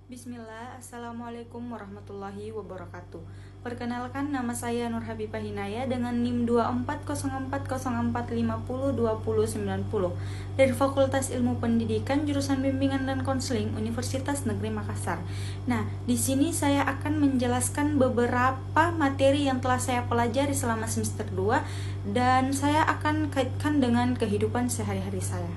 Bismillah, Assalamualaikum warahmatullahi wabarakatuh. Perkenalkan, nama saya Nur Habibah Hinaya dengan NIM 24040450202090 dari Fakultas Ilmu Pendidikan Jurusan Bimbingan dan Konseling Universitas Negeri Makassar. Nah, di sini saya akan menjelaskan beberapa materi yang telah saya pelajari selama semester 2 dan saya akan kaitkan dengan kehidupan sehari-hari saya.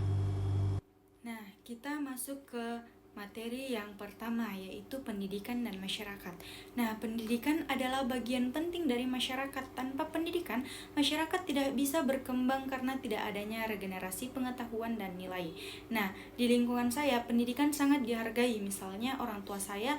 Nah, kita masuk ke materi yang pertama, yaitu pendidikan dan masyarakat. Nah, pendidikan adalah bagian penting dari masyarakat. Tanpa pendidikan, masyarakat tidak bisa berkembang karena tidak adanya regenerasi pengetahuan dan nilai. Nah, di lingkungan saya, pendidikan sangat dihargai. Misalnya, orang tua saya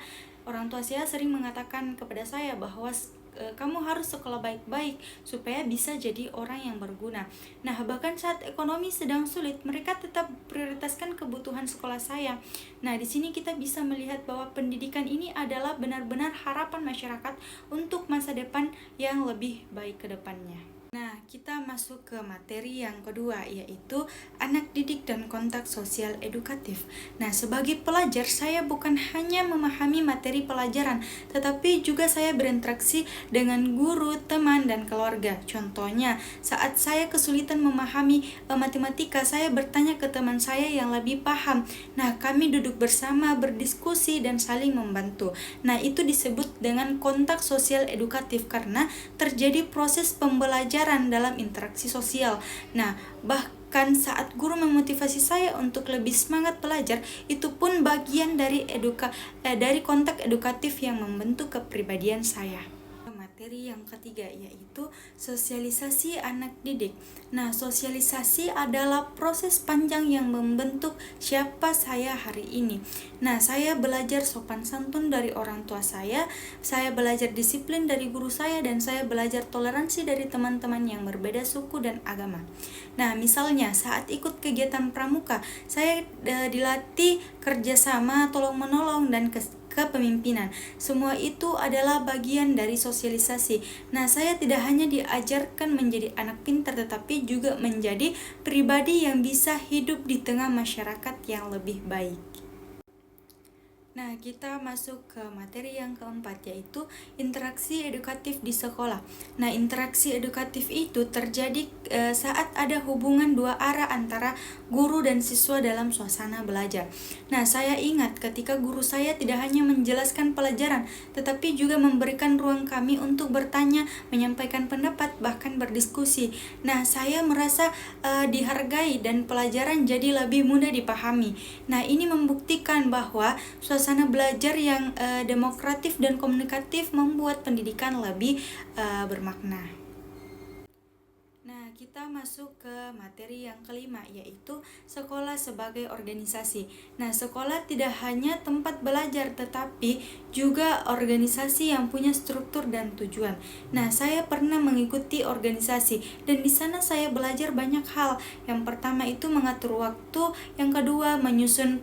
sering mengatakan kepada saya bahwa kamu harus sekolah baik-baik supaya bisa jadi orang yang berguna. Nah, bahkan saat ekonomi sedang sulit, mereka tetap prioritaskan kebutuhan sekolah saya. Nah, di sini kita bisa melihat bahwa pendidikan ini adalah benar-benar harapan masyarakat untuk masa depan yang lebih baik ke depannya. Nah, kita masuk ke materi yang kedua, yaitu anak didik dan kontak sosial edukatif. Nah, sebagai pelajar, saya bukan hanya memahami materi pelajaran, tetapi juga saya berinteraksi dengan guru, teman, dan keluarga. Contohnya, saat saya kesulitan memahami matematika, saya bertanya ke teman saya yang lebih paham. Nah, kami duduk bersama, berdiskusi, dan saling membantu. Nah, itu disebut dengan kontak sosial edukatif karena terjadi proses pembelajaran dalam interaksi sosial. Nah, bahkan saat guru memotivasi saya untuk lebih semangat belajar, itu pun bagian dari kontak edukatif yang membentuk kepribadian saya. Materi yang ketiga, yaitu sosialisasi anak didik. Nah, sosialisasi adalah proses panjang yang membentuk siapa saya hari ini. Nah, saya belajar sopan santun dari orang tua saya belajar disiplin dari guru saya, dan saya belajar toleransi dari teman-teman yang berbeda suku dan agama. Nah, misalnya saat ikut kegiatan pramuka, saya dilatih kerjasama, tolong-menolong, dan kepemimpinan. Semua itu adalah bagian dari sosialisasi. Nah, saya tidak hanya diajarkan menjadi anak pintar, tetapi juga menjadi pribadi yang bisa hidup di tengah masyarakat yang lebih baik. Nah, kita masuk ke materi yang keempat, yaitu interaksi edukatif di sekolah. Nah, interaksi edukatif itu terjadi saat ada hubungan dua arah antara guru dan siswa dalam suasana belajar. Nah, saya ingat ketika guru saya tidak hanya menjelaskan pelajaran, tetapi juga memberikan ruang kami untuk bertanya, menyampaikan pendapat, bahkan berdiskusi. Nah, saya merasa dihargai dan pelajaran jadi lebih mudah dipahami. Nah, ini membuktikan bahwa suasana belajar yang demokratif dan komunikatif membuat pendidikan lebih bermakna. Nah, kita masuk ke materi yang kelima, yaitu sekolah sebagai organisasi. Nah, sekolah tidak hanya tempat belajar, tetapi juga organisasi yang punya struktur dan tujuan. Nah, saya pernah mengikuti organisasi, dan di sana saya belajar banyak hal. Yang pertama itu mengatur waktu, yang kedua menyusun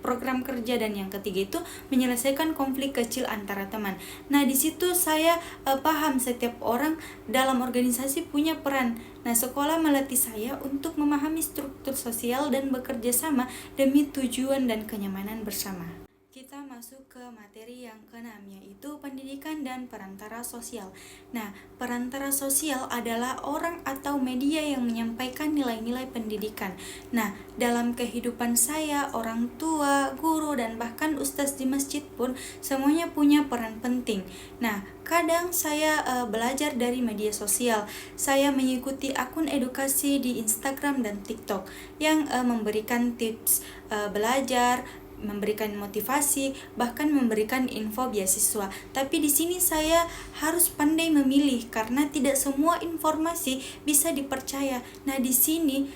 program kerja, dan yang ketiga itu menyelesaikan konflik kecil antara teman. Nah, di situ saya paham setiap orang dalam organisasi punya peran. Nah, sekolah melatih saya untuk memahami struktur sosial dan bekerja sama demi tujuan dan kenyamanan bersama. Kita masuk ke materi yang keenam, yaitu pendidikan dan perantara sosial. Nah, perantara sosial adalah orang atau media yang menyampaikan nilai-nilai pendidikan. Nah, dalam kehidupan saya, orang tua, guru, dan bahkan ustadz di masjid pun semuanya punya peran penting. Nah, kadang saya belajar dari media sosial. Saya mengikuti akun edukasi di Instagram dan TikTok yang memberikan tips belajar, memberikan motivasi, bahkan memberikan info beasiswa. Tapi di sini saya harus pandai memilih karena tidak semua informasi bisa dipercaya. Nah, di sini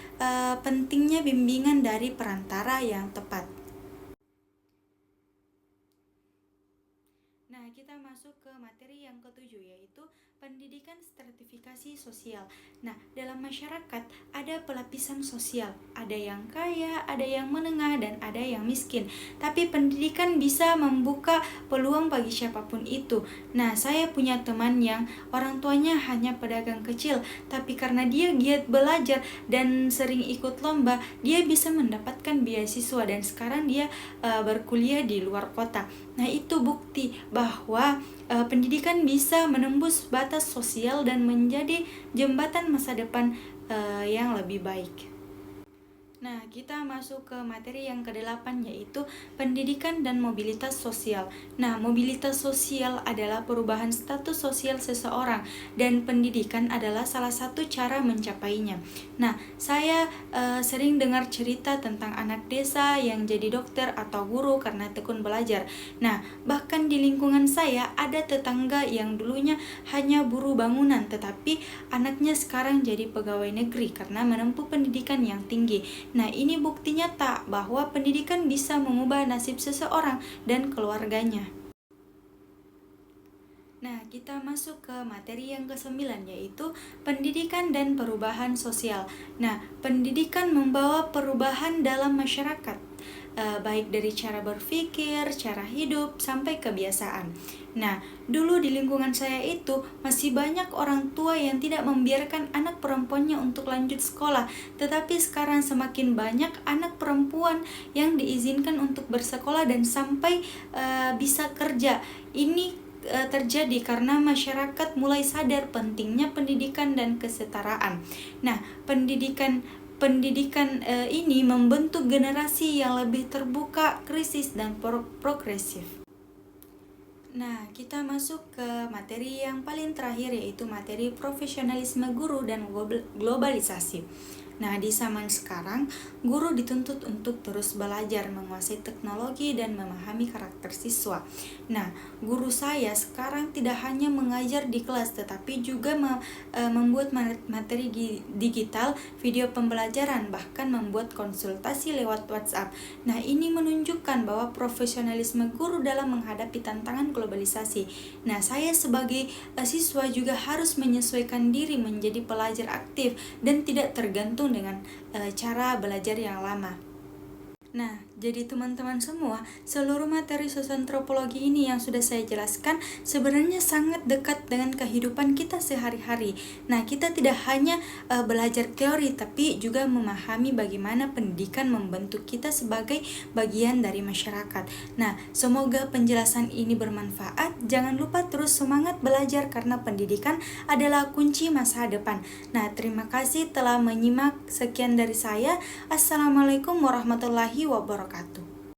pentingnya bimbingan dari perantara yang tepat. Nah, Nah, kita masuk ke materi yang ketujuh, yaitu pendidikan stratifikasi sosial. Nah, dalam masyarakat ada pelapisan sosial, ada yang kaya, ada yang menengah, dan ada yang miskin. Tapi pendidikan bisa membuka peluang bagi siapapun itu. Nah, saya punya teman yang orang tuanya hanya pedagang kecil, tapi karena dia giat belajar dan sering ikut lomba, dia bisa mendapatkan beasiswa dan sekarang dia berkuliah di luar kota. Nah, itu bukti bahwa pendidikan bisa menembus batas sosial dan menjadi jembatan masa depan yang lebih baik. Nah, kita masuk ke materi yang ke-8, yaitu pendidikan dan mobilitas sosial. Nah, mobilitas sosial adalah perubahan status sosial seseorang dan pendidikan adalah salah satu cara mencapainya. Nah, saya sering dengar cerita tentang anak desa yang jadi dokter atau guru karena tekun belajar. Nah, bahkan di lingkungan saya ada tetangga yang dulunya hanya buruh bangunan, tetapi anaknya sekarang jadi pegawai negeri karena menempuh pendidikan yang tinggi. Nah, ini bukti nyata bahwa pendidikan bisa mengubah nasib seseorang dan keluarganya. Nah, kita masuk ke materi yang ke-9, yaitu pendidikan dan perubahan sosial. Nah, pendidikan membawa perubahan dalam masyarakat, baik dari cara berpikir, cara hidup, sampai kebiasaan. Nah, dulu di lingkungan saya itu masih banyak orang tua yang tidak membiarkan anak perempuannya untuk lanjut sekolah, tetapi sekarang semakin banyak anak perempuan yang diizinkan untuk bersekolah dan sampai bisa kerja. Ini terjadi karena masyarakat mulai sadar pentingnya pendidikan dan kesetaraan. Nah, pendidikan ini membentuk generasi yang lebih terbuka, kritis, dan progresif. Nah, kita masuk ke materi yang paling terakhir, yaitu materi profesionalisme guru dan globalisasi. Nah, di zaman sekarang, guru dituntut untuk terus belajar, menguasai teknologi, dan memahami karakter siswa. Nah, guru saya sekarang tidak hanya mengajar di kelas, tetapi juga membuat materi digital, video pembelajaran, bahkan membuat konsultasi lewat WhatsApp. Nah, ini menunjukkan bahwa profesionalisme guru dalam menghadapi tantangan globalisasi. Nah, saya sebagai siswa juga harus menyesuaikan diri menjadi pelajar aktif dan tidak tergantung dengan cara belajar yang lama. Nah, jadi teman-teman semua, seluruh materi sosiantropologi ini yang sudah saya jelaskan sebenarnya sangat dekat dengan kehidupan kita sehari-hari. Nah, kita tidak hanya belajar teori, tapi juga memahami bagaimana pendidikan membentuk kita sebagai bagian dari masyarakat. Nah, semoga penjelasan ini bermanfaat. Jangan lupa terus semangat belajar karena pendidikan adalah kunci masa depan. Nah, terima kasih telah menyimak. Sekian dari saya. Assalamualaikum warahmatullahi wabarakatuh.